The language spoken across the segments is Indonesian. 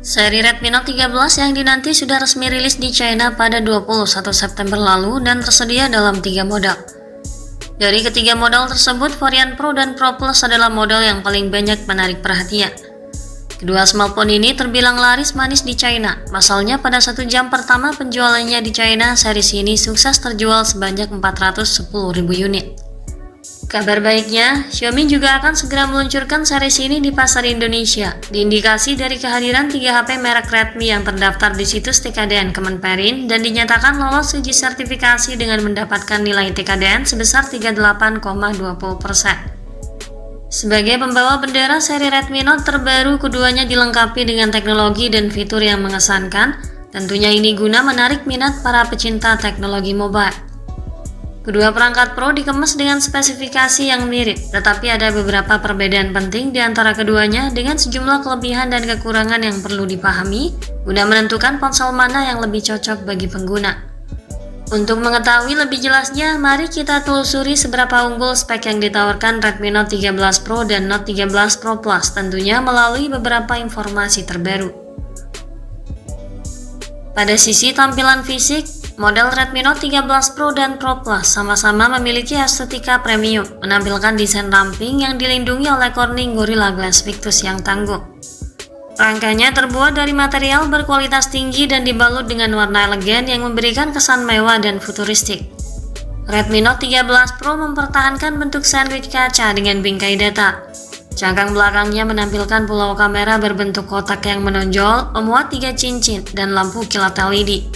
Seri Redmi Note 13 yang dinanti sudah resmi rilis di China pada 21 September lalu dan tersedia dalam 3 model. Dari ketiga model tersebut, varian Pro dan Pro Plus adalah model yang paling banyak menarik perhatian. Kedua smartphone ini terbilang laris manis di China. Pasalnya pada 1 jam pertama penjualannya di China, seri ini sukses terjual sebanyak 410.000 unit. Kabar baiknya, Xiaomi juga akan segera meluncurkan seri ini di pasar Indonesia. Diindikasi dari kehadiran 3 HP merek Redmi yang terdaftar di situs TKDN Kemenperin dan dinyatakan lolos uji sertifikasi dengan mendapatkan nilai TKDN sebesar 38,20%. Sebagai pembawa bendera seri Redmi Note terbaru, keduanya dilengkapi dengan teknologi dan fitur yang mengesankan. Tentunya ini guna menarik minat para pecinta teknologi mobile. Kedua perangkat Pro dikemas dengan spesifikasi yang mirip, tetapi ada beberapa perbedaan penting di antara keduanya dengan sejumlah kelebihan dan kekurangan yang perlu dipahami guna menentukan ponsel mana yang lebih cocok bagi pengguna. Untuk mengetahui lebih jelasnya, mari kita telusuri seberapa unggul spek yang ditawarkan Redmi Note 13 Pro dan Note 13 Pro Plus, tentunya melalui beberapa informasi terbaru. Pada sisi tampilan fisik, model Redmi Note 13 Pro dan Pro Plus sama-sama memiliki estetika premium, menampilkan desain ramping yang dilindungi oleh Corning Gorilla Glass Victus yang tangguh. Rangkanya terbuat dari material berkualitas tinggi dan dibalut dengan warna elegan yang memberikan kesan mewah dan futuristik. Redmi Note 13 Pro mempertahankan bentuk sandwich kaca dengan bingkai datar. Cangkang belakangnya menampilkan pulau kamera berbentuk kotak yang menonjol, memuat 3 cincin, dan lampu kilat LED.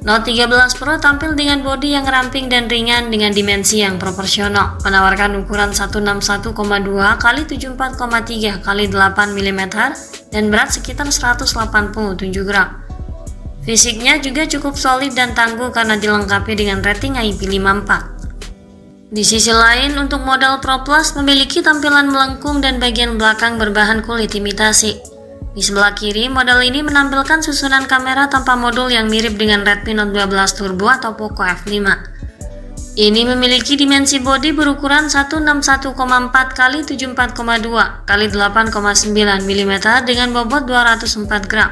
Note 13 Pro tampil dengan bodi yang ramping dan ringan dengan dimensi yang proporsional, menawarkan ukuran 161,2 x 74,3 x 8 mm dan berat sekitar 187 gram. Fisiknya juga cukup solid dan tangguh karena dilengkapi dengan rating IP54. Di sisi lain, untuk model Pro Plus memiliki tampilan melengkung dan bagian belakang berbahan kulit imitasi. Di sebelah kiri, model ini menampilkan susunan kamera tanpa modul yang mirip dengan Redmi Note 12 Turbo atau Poco F5. Ini memiliki dimensi bodi berukuran 161,4 x 74,2 x 8,9 mm dengan bobot 204 gram.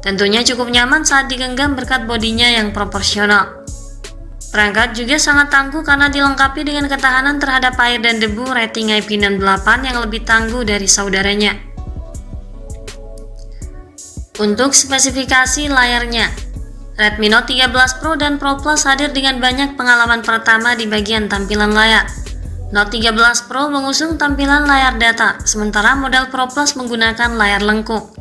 Tentunya cukup nyaman saat digenggam berkat bodinya yang proporsional. Perangkat juga sangat tangguh karena dilengkapi dengan ketahanan terhadap air dan debu rating IP68 yang lebih tangguh dari saudaranya. Untuk spesifikasi layarnya, Redmi Note 13 Pro dan Pro Plus hadir dengan banyak pengalaman pertama di bagian tampilan layar. Note 13 Pro mengusung tampilan layar datar, sementara model Pro Plus menggunakan layar lengkung.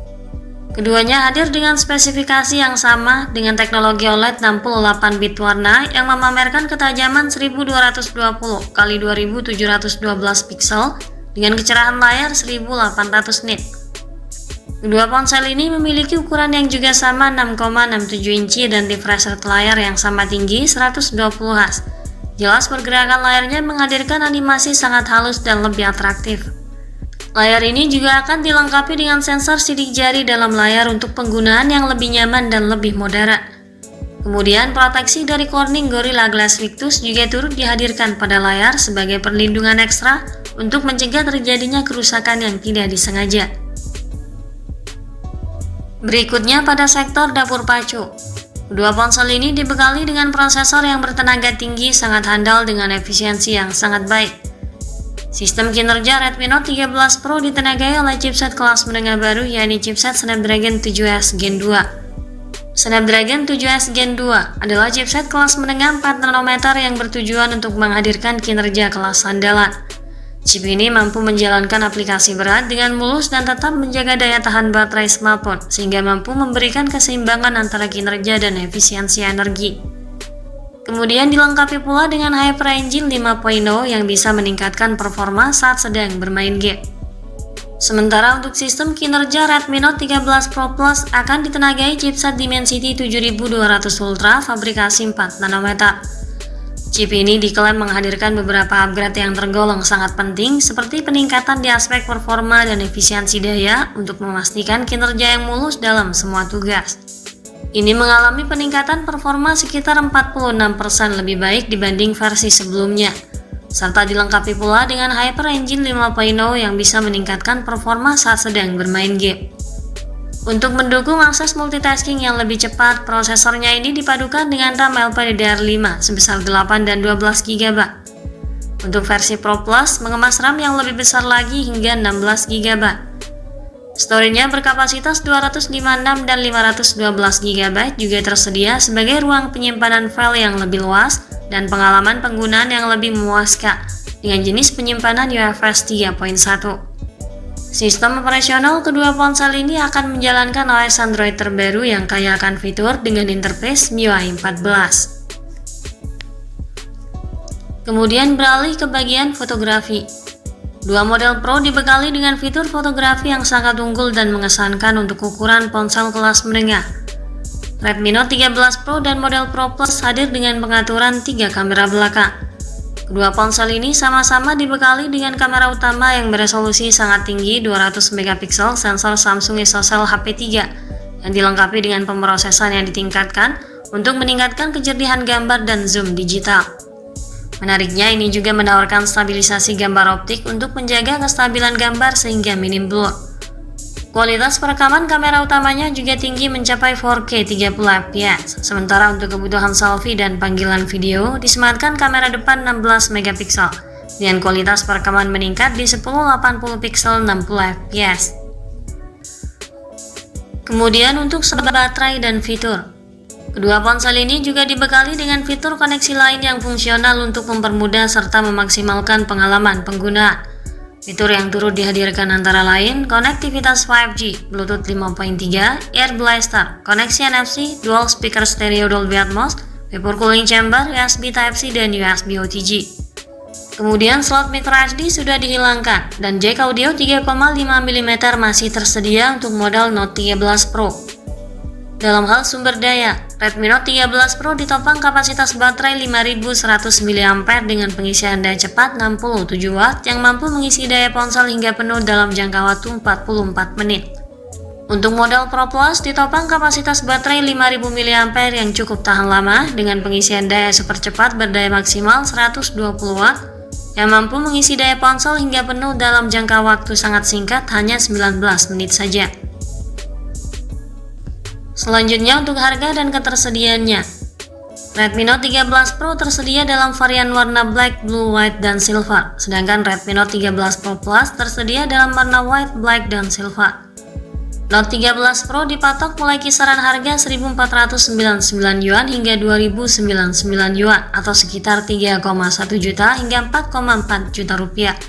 Keduanya hadir dengan spesifikasi yang sama dengan teknologi OLED 68 bit warna yang memamerkan ketajaman 1220 x 2712 pixel dengan kecerahan layar 1800 nit. Kedua ponsel ini memiliki ukuran yang juga sama 6,67 inci dan refresh rate layar yang sama tinggi 120 Hz. Jelas pergerakan layarnya menghadirkan animasi sangat halus dan lebih atraktif. Layar ini juga akan dilengkapi dengan sensor sidik jari dalam layar untuk penggunaan yang lebih nyaman dan lebih modern. Kemudian proteksi dari Corning Gorilla Glass Victus juga turut dihadirkan pada layar sebagai perlindungan ekstra untuk mencegah terjadinya kerusakan yang tidak disengaja. Berikutnya pada sektor dapur pacu. Kedua ponsel ini dibekali dengan prosesor yang bertenaga tinggi sangat handal dengan efisiensi yang sangat baik. Sistem kinerja Redmi Note 13 Pro ditenagai oleh chipset kelas menengah baru yakni chipset Snapdragon 7S Gen 2. Snapdragon 7S Gen 2 adalah chipset kelas menengah 4 nanometer yang bertujuan untuk menghadirkan kinerja kelas andalan. Chip ini mampu menjalankan aplikasi berat dengan mulus dan tetap menjaga daya tahan baterai smartphone sehingga mampu memberikan keseimbangan antara kinerja dan efisiensi energi. Kemudian dilengkapi pula dengan HyperEngine 5.0 yang bisa meningkatkan performa saat sedang bermain game. Sementara untuk sistem kinerja Redmi Note 13 Pro Plus akan ditenagai chipset Dimensity 7200 Ultra fabrikasi 4 nanometer. Chip ini diklaim menghadirkan beberapa upgrade yang tergolong sangat penting seperti peningkatan di aspek performa dan efisiensi daya untuk memastikan kinerja yang mulus dalam semua tugas. Ini mengalami peningkatan performa sekitar 46% lebih baik dibanding versi sebelumnya, serta dilengkapi pula dengan HyperEngine 5.0 yang bisa meningkatkan performa saat sedang bermain game. Untuk mendukung akses multitasking yang lebih cepat, prosesornya ini dipadukan dengan RAM LPDDR5 sebesar 8 dan 12 GB. Untuk versi Pro Plus, mengemas RAM yang lebih besar lagi hingga 16 GB. Storage-nya berkapasitas 256 dan 512 GB juga tersedia sebagai ruang penyimpanan file yang lebih luas dan pengalaman penggunaan yang lebih memuaskan dengan jenis penyimpanan UFS 3.1. Sistem operasional kedua ponsel ini akan menjalankan OS Android terbaru yang kaya akan fitur dengan interface MIUI 14. Kemudian beralih ke bagian fotografi. Dua model Pro dibekali dengan fitur fotografi yang sangat unggul dan mengesankan untuk ukuran ponsel kelas menengah. Redmi Note 13 Pro dan model Pro Plus hadir dengan pengaturan 3 kamera belakang. Kedua ponsel ini sama-sama dibekali dengan kamera utama yang beresolusi sangat tinggi 200 MP sensor Samsung ISOCELL HP3 yang dilengkapi dengan pemrosesan yang ditingkatkan untuk meningkatkan kejernihan gambar dan zoom digital. Menariknya, ini juga menawarkan stabilisasi gambar optik untuk menjaga kestabilan gambar sehingga minim blur. Kualitas perekaman kamera utamanya juga tinggi mencapai 4K 30fps, sementara untuk kebutuhan selfie dan panggilan video disematkan kamera depan 16 MP dengan kualitas perekaman meningkat di 1080 pixel 60fps. Kemudian untuk baterai dan fitur. Kedua ponsel ini juga dibekali dengan fitur koneksi lain yang fungsional untuk mempermudah serta memaksimalkan pengalaman pengguna. Fitur yang turut dihadirkan antara lain konektivitas 5G, Bluetooth 5.3, Air Blaster, koneksi NFC, dual speaker stereo Dolby Atmos, vapor cooling chamber, USB Type-C, dan USB OTG. Kemudian slot microSD sudah dihilangkan dan jack audio 3,5 mm masih tersedia untuk model Note 13 Pro. Dalam hal sumber daya, Redmi Note 13 Pro ditopang kapasitas baterai 5100 mAh dengan pengisian daya cepat 67 Watt yang mampu mengisi daya ponsel hingga penuh dalam jangka waktu 44 menit. Untuk model Pro Plus ditopang kapasitas baterai 5000 mAh yang cukup tahan lama dengan pengisian daya super cepat berdaya maksimal 120 Watt yang mampu mengisi daya ponsel hingga penuh dalam jangka waktu sangat singkat hanya 19 menit saja. Selanjutnya untuk harga dan ketersediaannya. Redmi Note 13 Pro tersedia dalam varian warna black, blue, white, dan silver, sedangkan Redmi Note 13 Pro Plus tersedia dalam warna white, black, dan silver. Note 13 Pro dipatok mulai kisaran harga 1.499 yuan hingga 2.099 yuan atau sekitar 3,1 juta hingga 4,4 juta rupiah.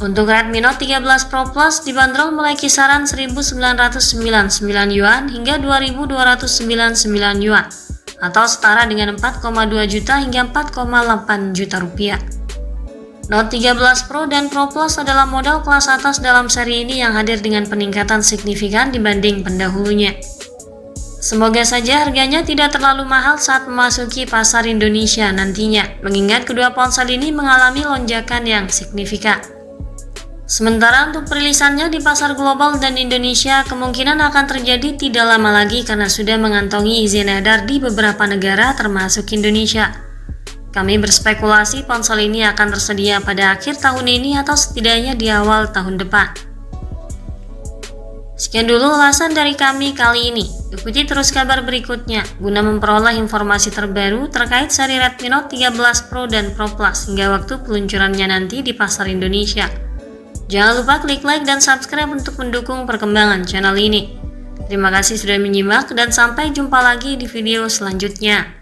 Untuk Redmi Note 13 Pro Plus dibanderol mulai kisaran 1.999 yuan hingga 2.299 yuan atau setara dengan 4,2 juta hingga 4,8 juta rupiah. Note 13 Pro dan Pro Plus adalah model kelas atas dalam seri ini yang hadir dengan peningkatan signifikan dibanding pendahulunya. Semoga saja harganya tidak terlalu mahal saat memasuki pasar Indonesia nantinya, mengingat kedua ponsel ini mengalami lonjakan yang signifikan. Sementara untuk perilisannya di pasar global dan Indonesia kemungkinan akan terjadi tidak lama lagi karena sudah mengantongi izin edar di beberapa negara termasuk Indonesia. Kami berspekulasi ponsel ini akan tersedia pada akhir tahun ini atau setidaknya di awal tahun depan. Sekian dulu ulasan dari kami kali ini. Ikuti terus kabar berikutnya guna memperoleh informasi terbaru terkait seri Redmi Note 13 Pro dan Pro Plus hingga waktu peluncurannya nanti di pasar Indonesia. Jangan lupa klik like dan subscribe untuk mendukung perkembangan channel ini. Terima kasih sudah menyimak dan sampai jumpa lagi di video selanjutnya.